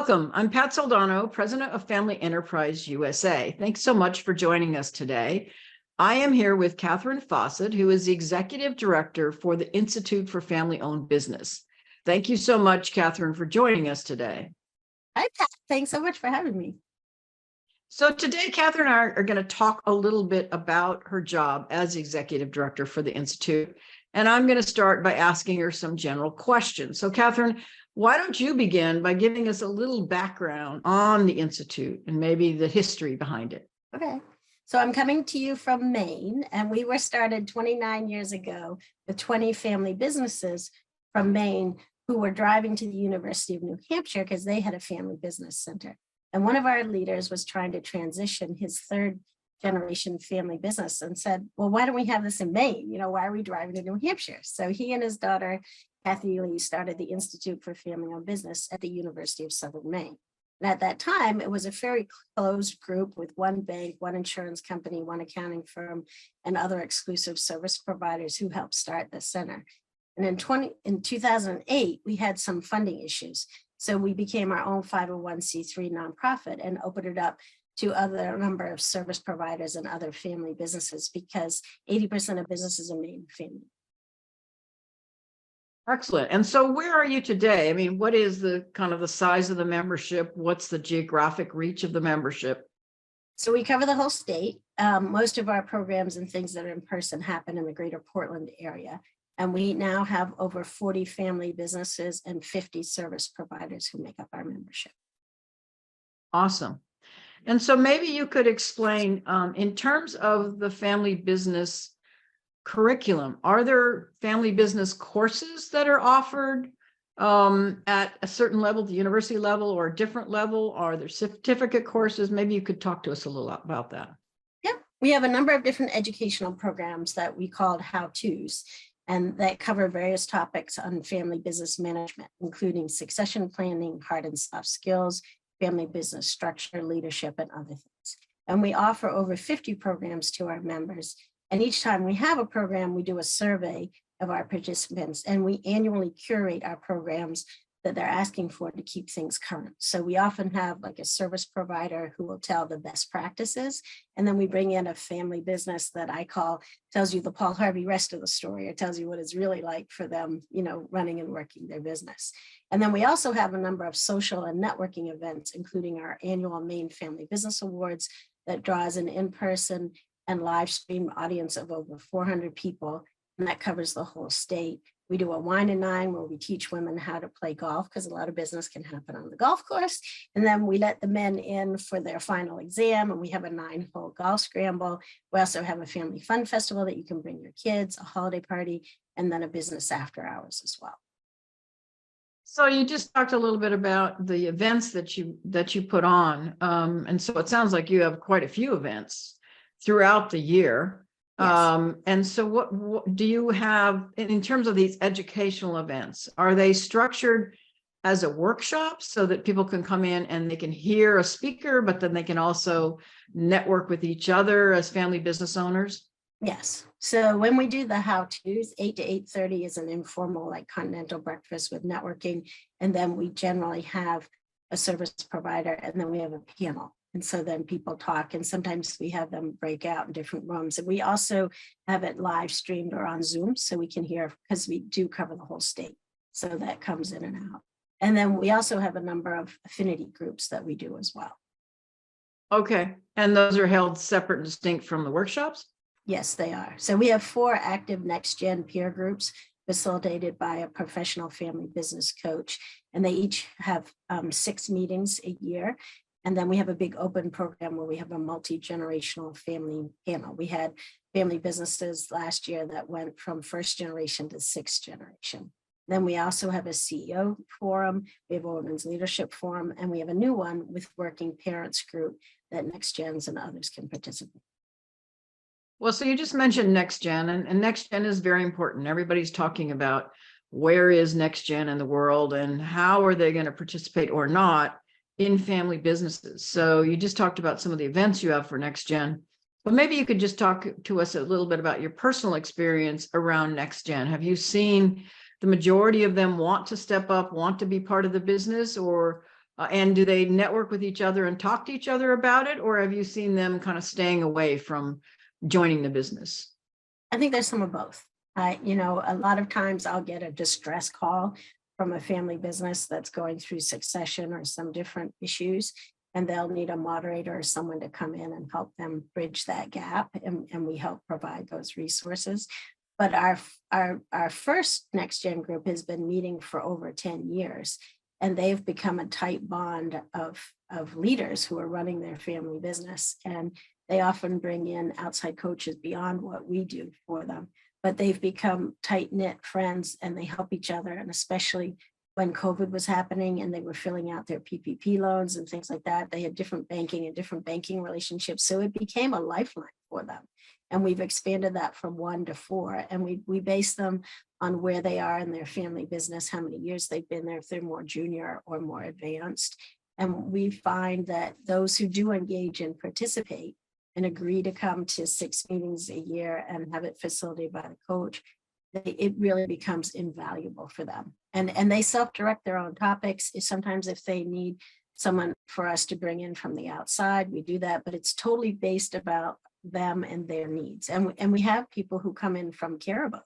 Welcome. I'm Pat Soldano, President of Family Enterprise USA. Thanks so much for joining us today. I am here with Catherine Fossett, who is the Executive Director for the Institute for Family-Owned Business. Thank you so much, Catherine, for joining us today. Hi, Pat. Thanks so much for having me. So today, Catherine and I are going to talk a little bit about her job as Executive Director for the Institute. And I'm going to start by asking her some general questions. So, Catherine, why don't you begin by giving us a little background on the Institute and maybe the history behind it? Okay. So I'm coming to you from Maine, and we were started 29 years ago with 20 family businesses from Maine who were driving to the University of New Hampshire because they had a family business center. And one of our leaders was trying to transition his third generation family business and said, well, why don't we have this in Maine? Why are we driving to New Hampshire? So he and his daughter, Kathy Lee, started the Institute for Family-Owned Business at the University of Southern Maine. And at that time, it was a very closed group with one bank, one insurance company, one accounting firm, and other exclusive service providers who helped start the center. And in 2008, we had some funding issues. So we became our own 501c3 nonprofit and opened it up to other number of service providers and other family businesses because 80% of businesses in Maine are family. Excellent. And so where are you today? I mean, what is the kind of the size of the membership? What's the geographic reach of the membership? So we cover the whole state. Most of our programs and things that are in person happen in the greater Portland area. And we now have over 40 family businesses and 50 service providers who make up our membership. Awesome. And so maybe you could explain in terms of the family business curriculum, are there family business courses that are offered at a certain level, the university level or a different level? Are there certificate courses? Maybe you could talk to us a little about that. Yeah, we have a number of different educational programs that we called how-tos, and that cover various topics on family business management, including succession planning, hard and soft skills, family business structure, leadership, and other things. And we offer over 50 programs to our members. And each time we have a program, we do a survey of our participants, and we annually curate our programs that they're asking for to keep things current. So we often have like a service provider who will tell the best practices, and then we bring in a family business that I call tells you the Paul Harvey rest of the story, or tells you what it's really like for them, running and working their business. And then we also have a number of social and networking events, including our annual Maine Family Business Awards that draws an in-person and live stream audience of over 400 people, and that covers the whole state. We do a wine and dine where we teach women how to play golf because a lot of business can happen on the golf course. And then we let the men in for their final exam, and we have a 9-hole golf scramble. We also have a family fun festival that you can bring your kids, a holiday party, and then a business after hours as well. So you just talked a little bit about the events that you put on. And so it sounds like you have quite a few events throughout the year. Yes. And so what do you have in terms of these educational events? Are they structured as a workshop so that people can come in and they can hear a speaker, but then they can also network with each other as family business owners? Yes. So when we do the how-tos, 8 to 8:30 is an informal, like continental breakfast with networking. And then we generally have a service provider, and then we have a panel. And so then people talk, and sometimes we have them break out in different rooms. And we also have it live streamed or on Zoom so we can hear, because we do cover the whole state. So that comes in and out. And then we also have a number of affinity groups that we do as well. Okay. And those are held separate and distinct from the workshops? Yes, they are. So we have 4 active next-gen peer groups facilitated by a professional family business coach. And they each have 6 meetings a year. And then we have a big open program where we have a multi-generational family panel. We had family businesses last year that went from 1st generation to 6th generation. Then we also have a CEO forum, we have a women's leadership forum, and we have a new one with working parents group that Next Gens and others can participate. Well, so you just mentioned Next Gen, and Next Gen is very important. Everybody's talking about where is Next Gen in the world and how are they going to participate or not in family businesses. So you just talked about some of the events you have for Next Gen, but maybe you could just talk to us a little bit about your personal experience around Next Gen. Have you seen the majority of them want to step up, want to be part of the business, or And do they network with each other and talk to each other about it? Or have you seen them kind of staying away from joining the business? I think there's some of both. A lot of times I'll get a distress call from a family business that's going through succession or some different issues, and they'll need a moderator or someone to come in and help them bridge that gap. And we help provide those resources. But our first Next Gen group has been meeting for over 10 years, and they've become a tight bond of leaders who are running their family business. And they often bring in outside coaches beyond what we do for them, but they've become tight-knit friends and they help each other. And especially when COVID was happening and they were filling out their PPP loans and things like that, they had different banking relationships. So it became a lifeline for them. And we've expanded that from 1 to 4. And we base them on where they are in their family business, how many years they've been there, if they're more junior or more advanced. And we find that those who do engage and participate and agree to come to 6 meetings a year and have it facilitated by the coach, it really becomes invaluable for them. And they self-direct their own topics. Sometimes if they need someone for us to bring in from the outside, we do that, but it's totally based about them and their needs. And we have people who come in from Caribou,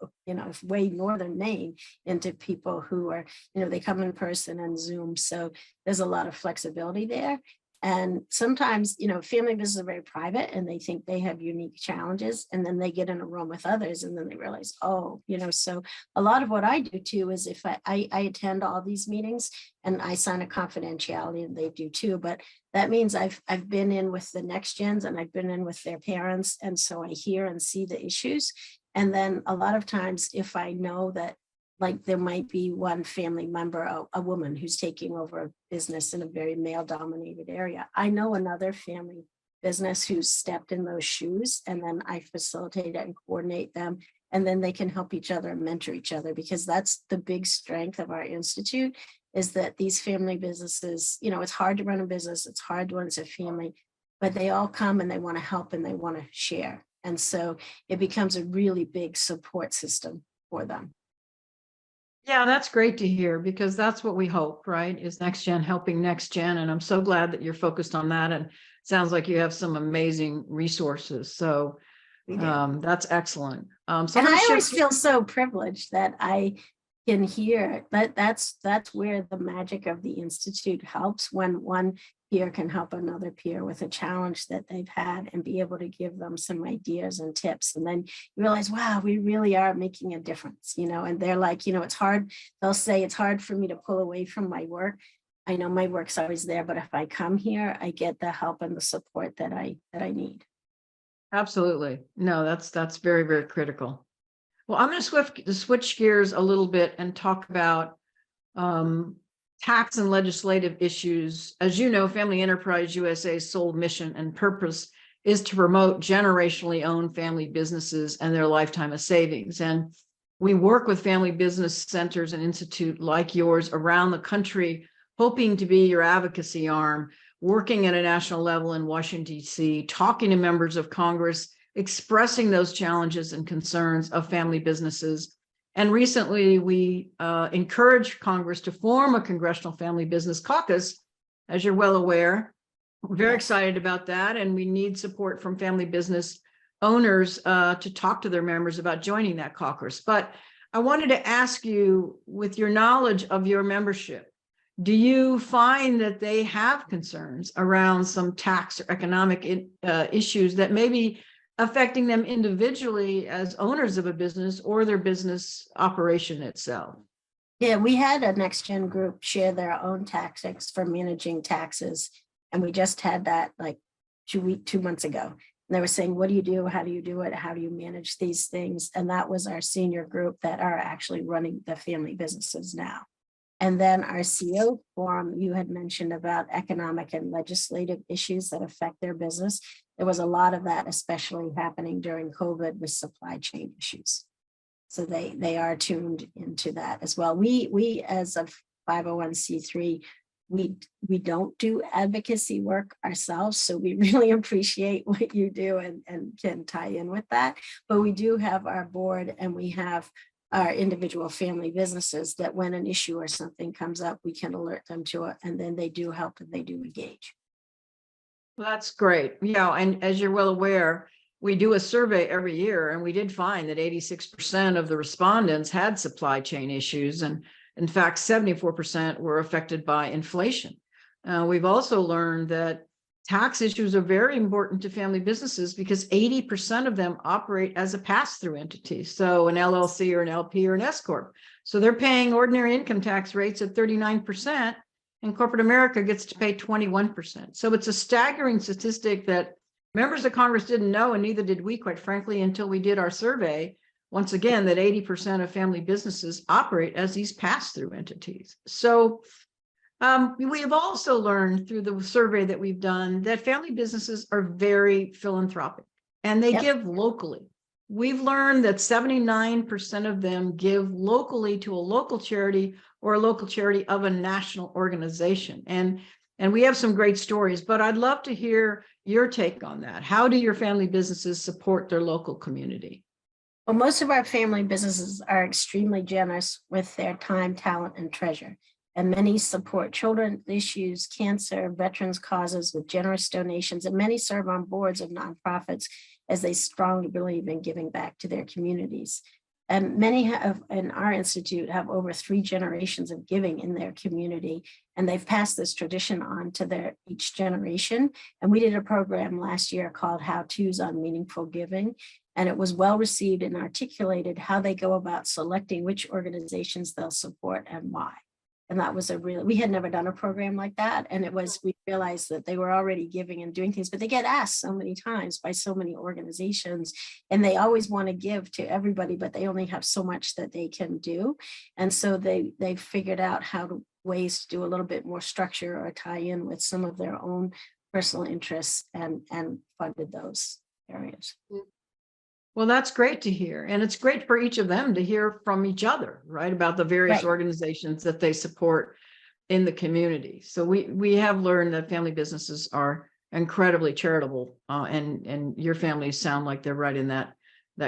way northern Maine, into people who are, they come in person and Zoom. So there's a lot of flexibility there. And sometimes, family businesses are very private and they think they have unique challenges, and then they get in a room with others and then they realize, so a lot of what I do too is if I attend all these meetings and I sign a confidentiality, and they do too, but that means I've been in with the next gens and I've been in with their parents. And so I hear and see the issues. And then a lot of times if I know that, like, there might be one family member, a woman who's taking over a business in a very male dominated area, I know another family business who's stepped in those shoes, and then I facilitate and coordinate them, and then they can help each other and mentor each other, because that's the big strength of our institute, is that these family businesses, it's hard to run a business, it's hard when it's a family, but they all come and they want to help and they want to share. And so it becomes a really big support system for them. Yeah, that's great to hear, because that's what we hope, right? Is Next Gen helping Next Gen. And I'm so glad that you're focused on that. And it sounds like you have some amazing resources. So that's excellent. And I always feel so privileged that I can hear that's where the magic of the Institute helps, when one peer can help another peer with a challenge that they've had and be able to give them some ideas and tips. And then you realize, wow, we really are making a difference, and they're like, it's hard. They'll say it's hard for me to pull away from my work. I know my work's always there, but if I come here, I get the help and the support that I need. Absolutely. No, that's very, very critical. Well, I'm going to switch gears a little bit and talk about tax and legislative issues. As you know, Family Enterprise USA's sole mission and purpose is to promote generationally owned family businesses and their lifetime of savings. And we work with family business centers and institute like yours around the country, hoping to be your advocacy arm, working at a national level in Washington, D.C., talking to members of Congress, expressing those challenges and concerns of family businesses. And recently, we encouraged Congress to form a Congressional Family Business Caucus, as you're well aware. We're very excited about that, and we need support from family business owners to talk to their members about joining that caucus. But I wanted to ask you, with your knowledge of your membership, do you find that they have concerns around some tax or economic issues that may be affecting them individually as owners of a business or their business operation itself? Yeah, we had a Next Gen group share their own tactics for managing taxes. And we just had that like 2 months ago. And they were saying, what do you do? How do you do it? How do you manage these things? And that was our senior group that are actually running the family businesses now. And then our CEO forum, you had mentioned about economic and legislative issues that affect their business. There was a lot of that, especially happening during COVID with supply chain issues. So they are tuned into that as well. We as a 501c3, we don't do advocacy work ourselves. So we really appreciate what you do and can tie in with that. But we do have our board, and we have our individual family businesses that when an issue or something comes up, we can alert them to it, and then they do help and they do engage. Well, that's great. Yeah, and as you're well aware, we do a survey every year, and we did find that 86% of the respondents had supply chain issues, and in fact, 74% were affected by inflation. We've also learned that tax issues are very important to family businesses because 80% of them operate as a pass-through entity. So an LLC or an LP or an S Corp. So they're paying ordinary income tax rates at 39%, and corporate America gets to pay 21%. So it's a staggering statistic that members of Congress didn't know, and neither did we, quite frankly, until we did our survey. Once again, that 80% of family businesses operate as these pass-through entities. So we have also learned through the survey that we've done that family businesses are very philanthropic and they give locally. We've learned that 79% of them give locally to a local charity or a local charity of a national organization. And we have some great stories, but I'd love to hear your take on that. How do your family businesses support their local community? Well, most of our family businesses are extremely generous with their time, talent, and treasure. And many support children's issues, cancer, veterans causes with generous donations, and many serve on boards of nonprofits as they strongly believe in giving back to their communities. And many have, in our institute, have over 3 generations of giving in their community, and they've passed this tradition on to each generation. And we did a program last year called How To's on Meaningful Giving, and it was well received and articulated how they go about selecting which organizations they'll support and why. And that was we had never done a program like that. And we realized that they were already giving and doing things, but they get asked so many times by so many organizations, and they always want to give to everybody, but they only have so much that they can do. And so they figured out ways to do a little bit more structure or tie in with some of their own personal interests and funded those areas. Well, that's great to hear. And it's great for each of them to hear from each other, right, about the various organizations that they support in the community. So we have learned that family businesses are incredibly charitable, and your families sound like they're right in that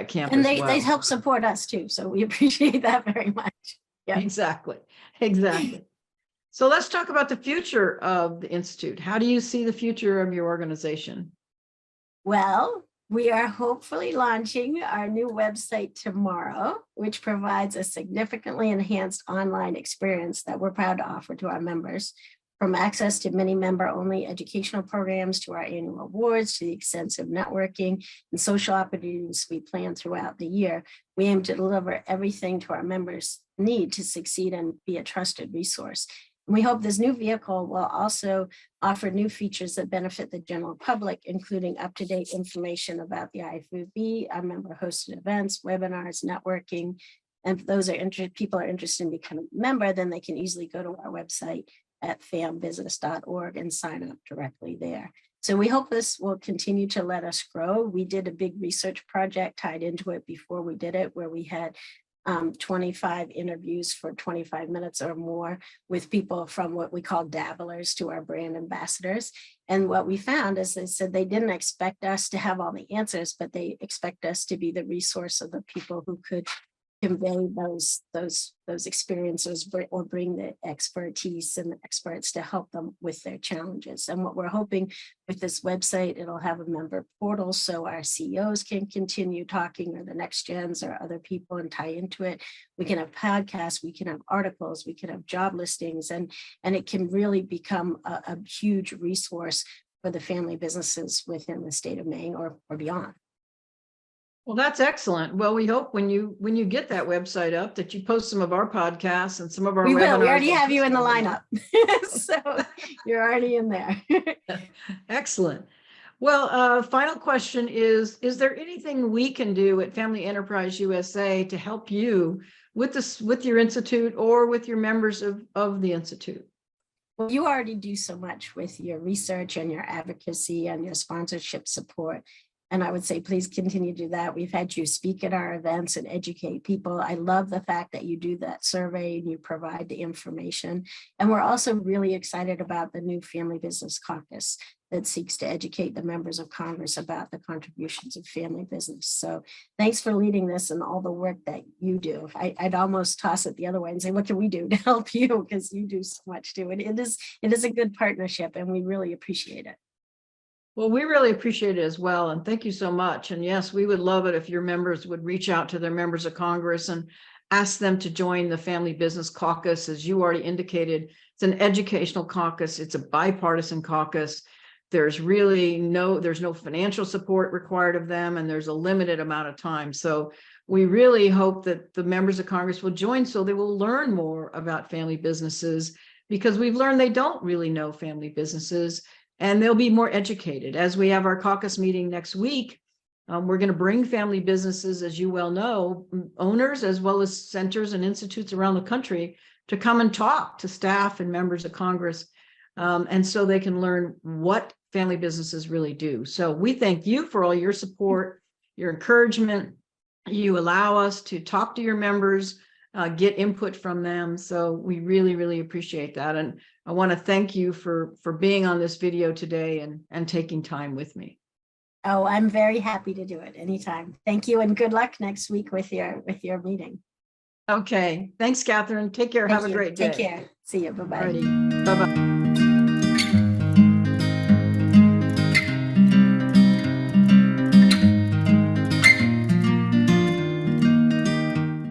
camp. And they help support us too. So we appreciate that very much. Yeah, exactly. So let's talk about the future of the Institute. How do you see the future of your organization? Well, we are hopefully launching our new website tomorrow, which provides a significantly enhanced online experience that we're proud to offer to our members, from access to many member-only educational programs to our annual awards, to the extensive networking and social opportunities we plan throughout the year. We aim to deliver everything to our members' need to succeed and be a trusted resource. We hope this new vehicle will also offer new features that benefit the general public, including up-to-date information about the IFOB, our member-hosted events, webinars, networking. And if those people are interested in becoming a member, then they can easily go to our website at fambusiness.org and sign up directly there. So we hope this will continue to let us grow. We did a big research project tied into it before we did it, where we had 25 interviews for 25 minutes or more with people from what we call dabblers to our brand ambassadors. And what we found is they said they didn't expect us to have all the answers, but they expect us to be the resource of the people who could convey those experiences or bring the expertise and the experts to help them with their challenges. And what we're hoping with this website, it'll have a member portal so our CEOs can continue talking, or the next gens or other people, and tie into it. We can have podcasts, we can have articles, we can have job listings, and it can really become a huge resource for the family businesses within the state of Maine or beyond. Well, that's excellent. Well, we hope when you get that website up that you post some of our podcasts and some of our webinars. We already have you in the lineup. So you're already in there. Excellent. Well, final question is there anything we can do at Family Enterprise USA to help you with your institute or with your members of the institute? Well, you already do so much with your research and your advocacy and your sponsorship support. And I would say, please continue to do that. We've had you speak at our events and educate people. I love the fact that you do that survey and you provide the information. And we're also really excited about the new Family Business Caucus that seeks to educate the members of Congress about the contributions of family business. So thanks for leading this and all the work that you do. I'd almost toss it the other way and say, what can we do to help you? Because you do so much too. And it is a good partnership and we really appreciate it. Well, we really appreciate it as well. And thank you so much. And yes, we would love it if your members would reach out to their members of Congress and ask them to join the Family Business Caucus. As you already indicated, it's an educational caucus. It's a bipartisan caucus. There's no financial support required of them, and there's a limited amount of time. So we really hope that the members of Congress will join so they will learn more about family businesses, because we've learned they don't really know family businesses, and they'll be more educated. As we have our caucus meeting next week, we're going to bring family businesses, as you well know, owners, as well as centers and institutes around the country, to come and talk to staff and members of Congress. And so they can learn what family businesses really do. So we thank you for all your support, your encouragement. You allow us to talk to your members, get input from them. So we really, really appreciate that. And I want to thank you for being on this video today and taking time with me. Oh, I'm very happy to do it anytime. Thank you and good luck next week with your meeting. Okay. Thanks, Catherine. Take care. Have a great day. Take care. See you. Bye-bye. Bye-bye.